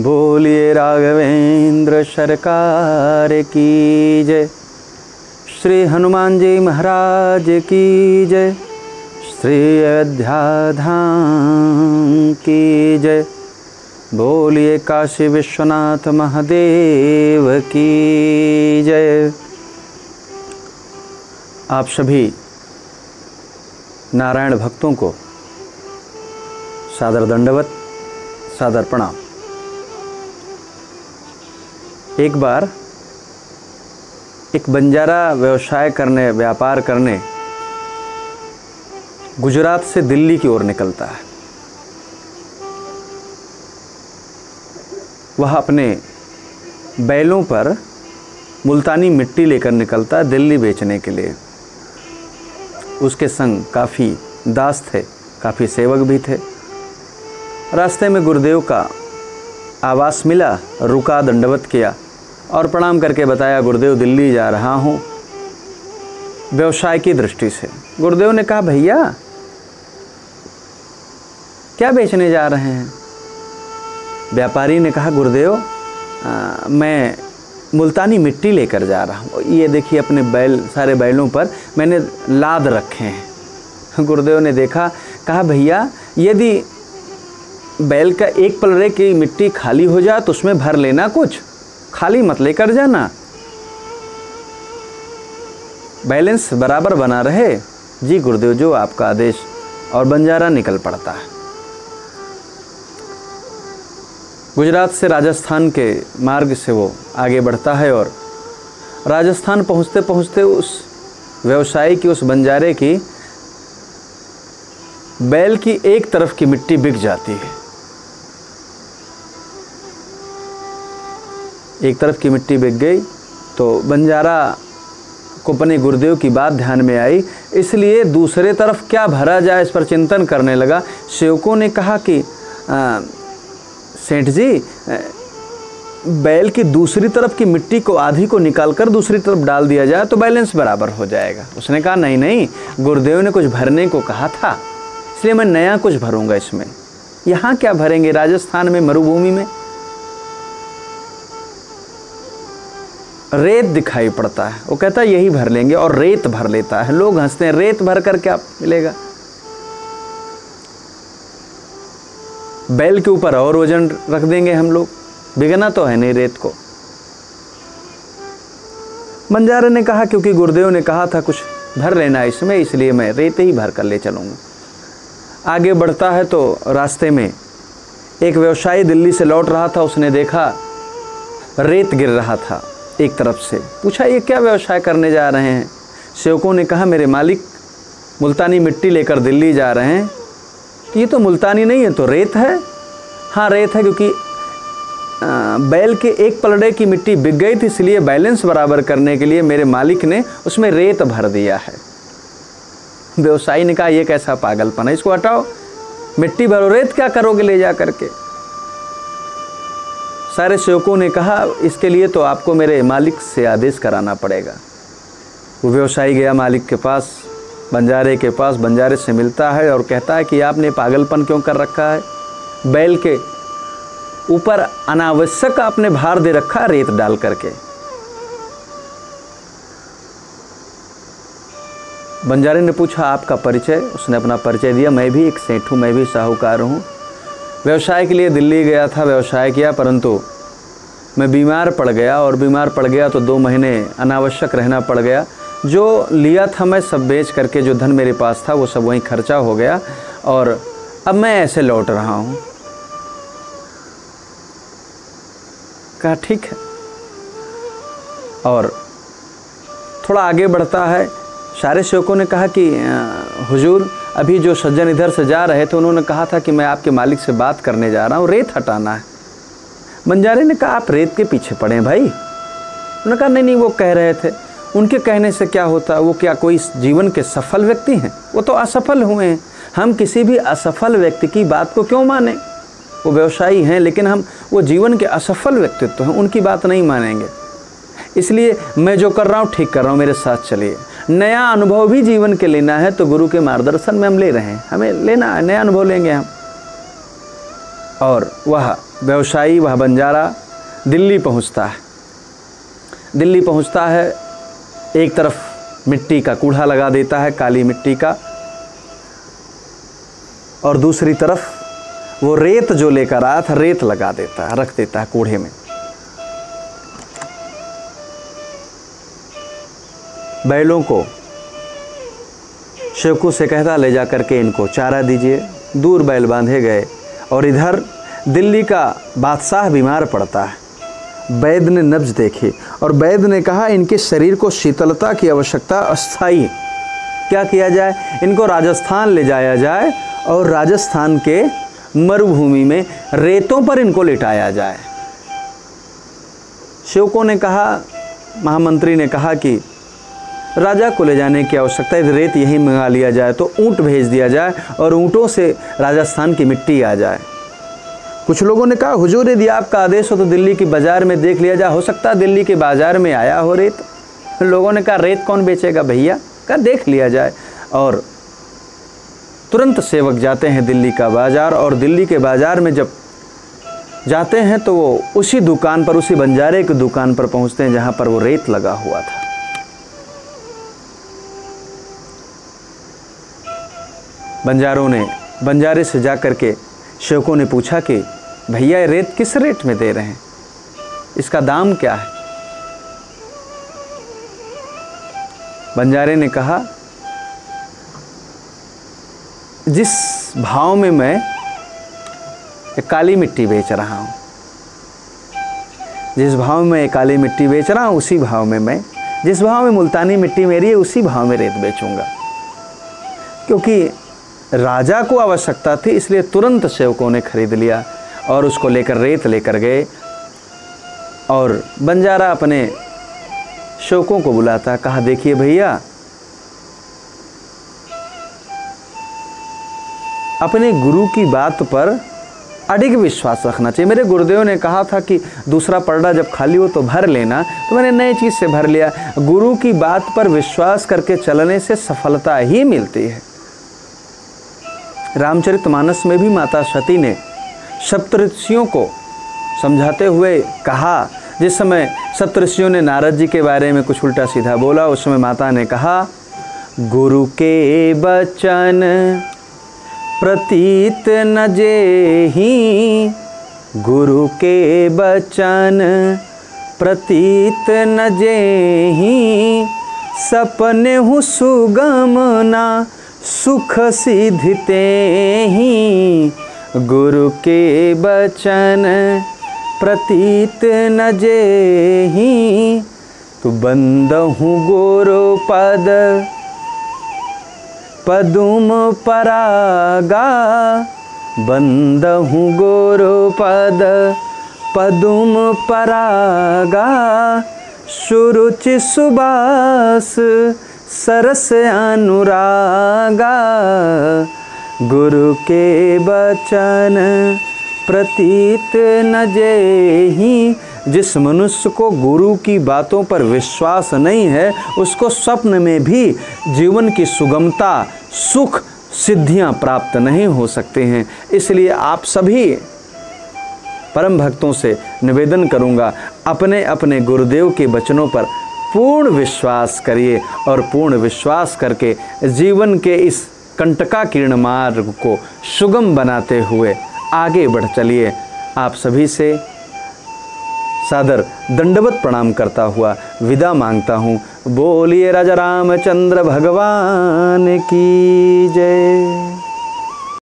बोलिए राघवेंद्र सरकार की जय। श्री हनुमान जी महाराज की जय। श्री अयोध्या धाम की जय। बोलिए काशी विश्वनाथ महादेव की जय। आप सभी नारायण भक्तों को सादर दंडवत, सादर प्रणाम। एक बार एक बंजारा व्यापार करने गुजरात से दिल्ली की ओर निकलता है। वह अपने बैलों पर मुल्तानी मिट्टी लेकर निकलता है दिल्ली बेचने के लिए। उसके संग काफ़ी दास थे, काफ़ी सेवक भी थे। रास्ते में गुरुदेव का आवास मिला, रुका, दंडवत किया और प्रणाम करके बताया, गुरुदेव दिल्ली जा रहा हूँ व्यवसाय की दृष्टि से। गुरुदेव ने कहा, भैया क्या बेचने जा रहे हैं? व्यापारी ने कहा, गुरुदेव मैं मुल्तानी मिट्टी लेकर जा रहा हूँ। ये देखिए अपने बैल, सारे बैलों पर मैंने लाद रखे हैं। गुरुदेव ने देखा, कहा, भैया यदि बैल का एक पलड़े की मिट्टी खाली हो जाए तो उसमें भर लेना, कुछ खाली मत लेकर जाना, बैलेंस बराबर बना रहे। जी गुरुदेव, जो आपका आदेश। और बंजारा निकल पड़ता है। गुजरात से राजस्थान के मार्ग से वो आगे बढ़ता है और राजस्थान पहुंचते पहुंचते उस व्यवसायी की, उस बंजारे की बैल की एक तरफ की मिट्टी बिक जाती है। एक तरफ की मिट्टी बिक गई तो बंजारा को अपने गुरुदेव की बात ध्यान में आई, इसलिए दूसरे तरफ क्या भरा जाए इस पर चिंतन करने लगा। सेवकों ने कहा कि सेठ जी, बैल की दूसरी तरफ की मिट्टी को, आधी को निकालकर दूसरी तरफ डाल दिया जाए तो बैलेंस बराबर हो जाएगा। उसने कहा, नहीं नहीं, गुरुदेव ने कुछ भरने को कहा था, इसलिए मैं नया कुछ भरूंगा इसमें। यहाँ क्या भरेंगे, राजस्थान में मरुभूमि में रेत दिखाई पड़ता है। वो कहता है यही भर लेंगे और रेत भर लेता है। लोग हंसते हैं, रेत भर कर क्या मिलेगा? बैल के ऊपर और वजन रख देंगे हम लोग, बिगना तो है नहीं रेत को। बंजारे ने कहा, क्योंकि गुरुदेव ने कहा था कुछ भर लेना इसमें, इसलिए मैं रेत ही भर कर ले चलूँगा। आगे बढ़ता है तो रास्ते में एक व्यवसायी दिल्ली से लौट रहा था। उसने देखा रेत गिर रहा था एक तरफ से। पूछा, ये क्या व्यवसाय करने जा रहे हैं? सेवकों ने कहा, मेरे मालिक मुल्तानी मिट्टी लेकर दिल्ली जा रहे हैं। तो ये तो मुल्तानी नहीं है, तो रेत है। हाँ रेत है, क्योंकि बैल के एक पलड़े की मिट्टी बिक गई थी, इसलिए बैलेंस बराबर करने के लिए मेरे मालिक ने उसमें रेत भर दिया है। व्यवसायी ने कहा, ये कैसा पागलपन है, इसको हटाओ, मिट्टी भरो, रेत क्या करोगे ले जा करके? सारे सेवकों ने कहा, इसके लिए तो आपको मेरे मालिक से आदेश कराना पड़ेगा। वो व्यवसायी गया मालिक के पास, बंजारे के पास, बंजारे से मिलता है और कहता है कि आपने पागलपन क्यों कर रखा है? बैल के ऊपर अनावश्यक आपने भार दे रखा रेत डाल करके। बंजारे ने पूछा, आपका परिचय? उसने अपना परिचय दिया, मैं भी एक सेठ हूँ, मैं भी साहूकार हूँ, व्यवसाय के लिए दिल्ली गया था, व्यवसाय किया, परंतु मैं बीमार पड़ गया और बीमार पड़ गया तो 2 महीने अनावश्यक रहना पड़ गया। जो लिया था मैं सब बेच करके, जो धन मेरे पास था वो सब वहीं खर्चा हो गया और अब मैं ऐसे लौट रहा हूँ। कहा, ठीक है। और थोड़ा आगे बढ़ता है। सारे सेवकों ने कहा कि हुजूर, अभी जो सज्जन इधर से जा रहे थे उन्होंने कहा था कि मैं आपके मालिक से बात करने जा रहा हूँ, रेत हटाना है। बंजारे ने कहा, आप रेत के पीछे पड़े हैं भाई? उन्होंने कहा, नहीं नहीं, वो कह रहे थे, उनके कहने से क्या होता? वो क्या कोई जीवन के सफल व्यक्ति हैं? वो तो असफल हुए हैं। हम किसी भी असफल व्यक्ति की बात को क्यों माने? वो व्यवसायी हैं, लेकिन हम वो जीवन के असफल व्यक्तित्व हैं, उनकी बात नहीं मानेंगे। इसलिए मैं जो कर रहा हूँ ठीक कर रहा हूँ, मेरे साथ चलिए। नया अनुभव भी जीवन के लेना है तो गुरु के मार्गदर्शन में हम ले रहे हैं, हमें लेना है, नया अनुभव लेंगे हम। और वह व्यवसायी वह बंजारा दिल्ली पहुंचता है। दिल्ली पहुंचता है, एक तरफ मिट्टी का कूड़ा लगा देता है, काली मिट्टी का, और दूसरी तरफ वो रेत जो लेकर आया था, रेत लगा देता है, रख देता है कूड़े में। बैलों को शेवकों से कहता, ले जा करके इनको चारा दीजिए। दूर बैल बांधे गए, और इधर दिल्ली का बादशाह बीमार पड़ता है। वैद्य ने नब्ज देखी और वैद्य ने कहा, इनके शरीर को शीतलता की आवश्यकता अस्थाई, क्या किया जाए, इनको राजस्थान ले जाया जाए और राजस्थान के मरुभूमि में रेतों पर इनको लिटाया जाए। शेवकों ने कहा, महामंत्री ने कहा कि राजा को ले जाने की आवश्यकता है, रेत यहीं मंगा लिया जाए, तो ऊंट भेज दिया जाए और ऊंटों से राजस्थान की मिट्टी आ जाए। कुछ लोगों ने कहा, हुजूर यदि आपका आदेश हो तो दिल्ली की बाज़ार में देख लिया जाए, हो सकता है दिल्ली के बाज़ार में आया हो रेत। लोगों ने कहा, रेत कौन बेचेगा भैया, कहा देख लिया जाए। और तुरंत सेवक जाते हैं दिल्ली का बाज़ार, और दिल्ली के बाज़ार में जब जाते हैं तो वो उसी दुकान पर, उसी बंजारे की दुकान पर पहुंचते हैं जहां पर वो रेत लगा हुआ था। बंजारों ने, बंजारे से जा कर के शेवकों ने पूछा कि भैया ये रेत किस रेट में दे रहे हैं, इसका दाम क्या है। बंजारे ने कहा, जिस भाव में मैं काली मिट्टी बेच रहा हूं, जिस भाव में काली मिट्टी बेच रहा हूं, उसी भाव में मैं, जिस भाव में मुल्तानी मिट्टी मेरी है, उसी भाव में रेत बेचूंगा। क्योंकि राजा को आवश्यकता थी, इसलिए तुरंत सेवकों ने खरीद लिया और उसको लेकर रेत लेकर गए। और बंजारा अपने सेवकों को बुलाता, कहा, देखिए भैया, अपने गुरु की बात पर अडिग विश्वास रखना चाहिए। मेरे गुरुदेव ने कहा था कि दूसरा पलड़ा जब खाली हो तो भर लेना, तो मैंने नई चीज़ से भर लिया। गुरु की बात पर विश्वास करके चलने से सफलता ही मिलती है। रामचरितमानस में भी माता सती ने सप्तऋषियों को समझाते हुए कहा, जिस समय सप्तऋषियों ने नारद जी के बारे में कुछ उल्टा सीधा बोला, उस समय माता ने कहा, गुरु के बचन प्रतीत न जेहि, गुरु के बचन प्रतीत न जेहि, सपने हूँ सुगम ना सुख सिद्धते ही, गुरु के बचन प्रतीत न जेहि, तो बंदहु गुरु पद पदुम परागा, बंदहु गुरु पद पदुम परागा, सुरुचि सुबास सरस अनुरागा, गुरु के बचन प्रतीत न जेहि। जिस मनुष्य को गुरु की बातों पर विश्वास नहीं है, उसको स्वप्न में भी जीवन की सुगमता, सुख, सिद्धियां प्राप्त नहीं हो सकते हैं। इसलिए आप सभी परम भक्तों से निवेदन करूंगा, अपने अपने गुरुदेव के वचनों पर पूर्ण विश्वास करिए और पूर्ण विश्वास करके जीवन के इस कंटकाकीर्ण मार्ग को सुगम बनाते हुए आगे बढ़ चलिए। आप सभी से सादर दंडवत प्रणाम करता हुआ विदा मांगता हूँ। बोलिए राजा रामचंद्र भगवान की जय।